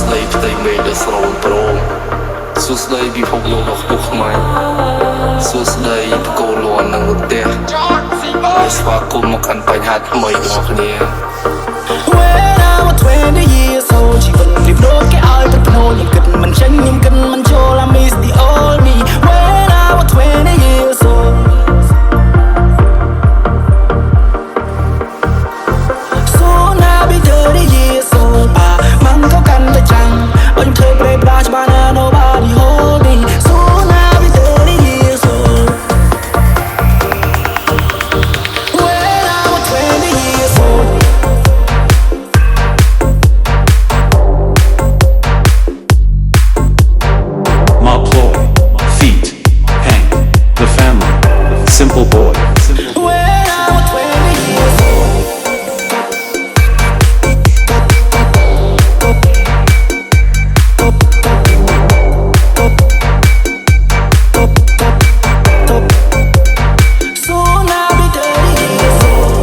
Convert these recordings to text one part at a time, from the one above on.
ស្ដីផ្ទៃមេឃដ៏ស្រោមប្រងសួស្ដីពិភពលោកដ៏ខ្ពស់ខ្មាញ់សួស្ដីបកគោលាន់និងរន្ទះហើយស្វាគមន៍មកកាន់បញ្ហាថ្មីរបស់គ្នា When I was 20 years old ជីវិតរៀបដូចគេឲ្យប្រភ្នូខ្ញុំគិតមិនចេញខ្ញុំគិតមិនចូល I miss the old me When I was 20 years old Soon I'll be 30 years old มันก็កាន់តែចាំអញធ្វើប្រេប្រាច្បាស់ណា nobody hold me Soon I'll be 30 years old When I was 20 years old Simple boy. When I was 20 years old Soon I'll be 30 years old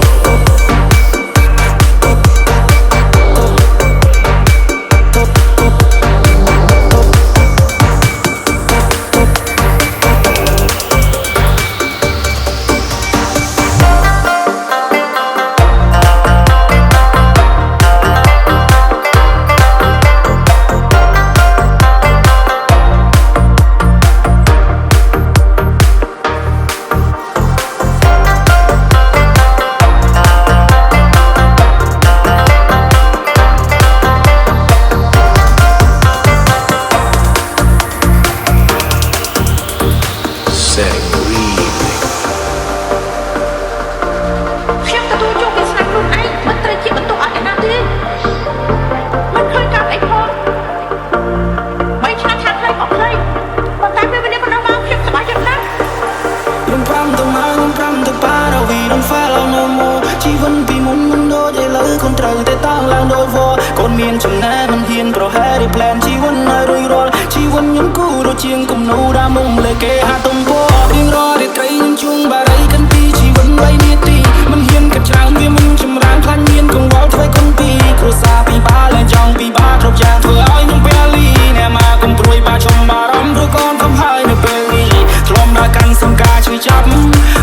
ជីវិតពីមុនមិនដូចឥឡូវខ្លួនត្រូវតែតឡើងដោយវល់កូនមានចំណែនមិនហ៊ានប្រហែល plan ជីវិតឲ្យរួចរាល់ជីវិតខ្ញុំគូរជាងគំនូរដើមមុំលើគេហាទំពណ៌រៀងរាល់រាត្រីខ្ញុំជួងបារីកាន់ពីជីវិត3នាទីមិនហ៊ានកាត់ច្រើនវាមិនចម្រើនខ្លាញ់មានកង្វល់ធ្វើគុណពីគ្រួសារពីបាលែងចង់ពីបាគ្រប់យ៉ាងធ្វើឲ្យខ្ញុំពេលីអ្នកមកកុំព្រួយបាចំបារម្ភព្រោះកូនធំហើយនៅពេលនេះធ្លាប់ដើរកាន់សង្ការជួយចាប់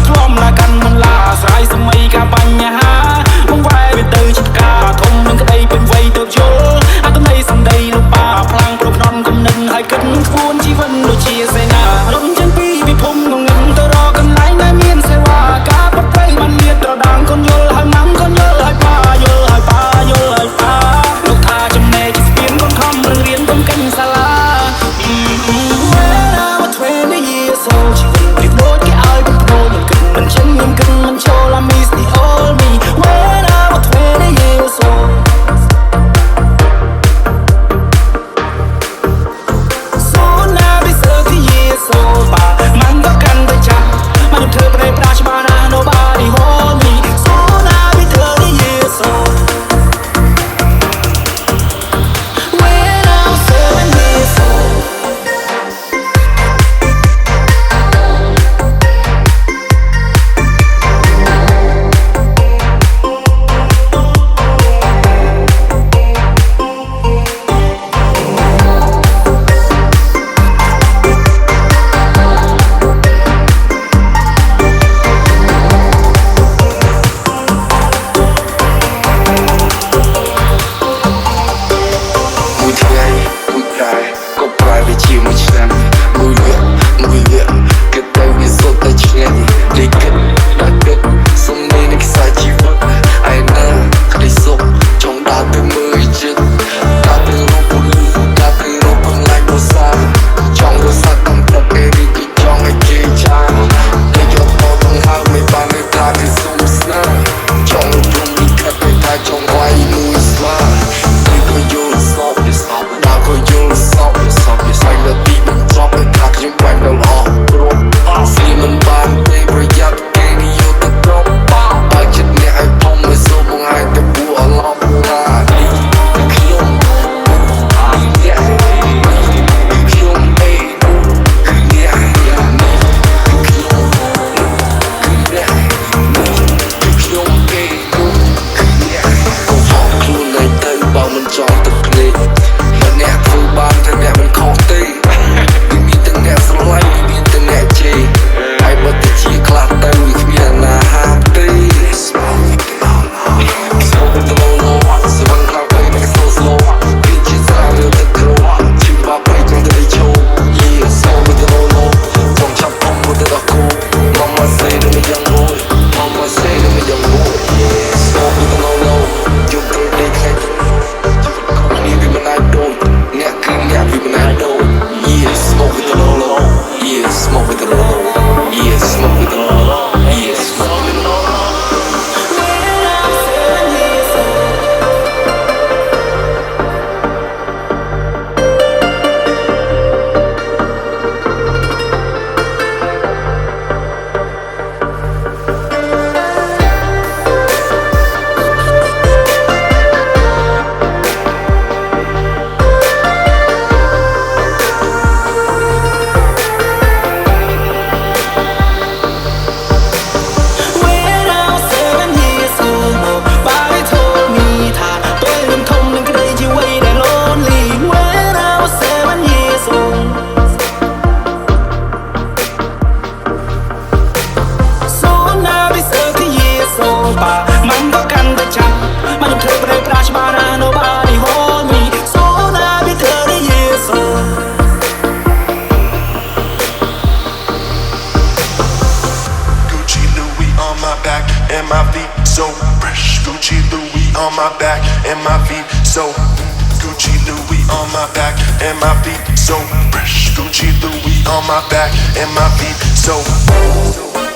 ធ្លាប់ដើរកាន់មិនឡាស្រ័យសម័យការបញ្ហាមកវ៉ែវាទៅជាការធំនឹងក្តីពេញវ័យទៅយល់អត្តន័យសម្ដីលោកបាផ្លាំងប្រផ្ដំគំនិតឲ្យគិតក្បួនជីវិតដូចជាសេនារំចឹងពីពិភពងងឹងទៅរកកន្លែងដែលមានសេវាការប្រព្រឹត្តបានលាតត្រដាងកូនយល់ហើយម៉ាំកូនយល់ហើយប៉ាយល់ហើយប៉ាយល់ហើយប៉ាលោកថាចំណេះជាស្ពានកូនខំ so Gucci Louis on my back and my feet so fresh. Gucci Louis on my back and my feet so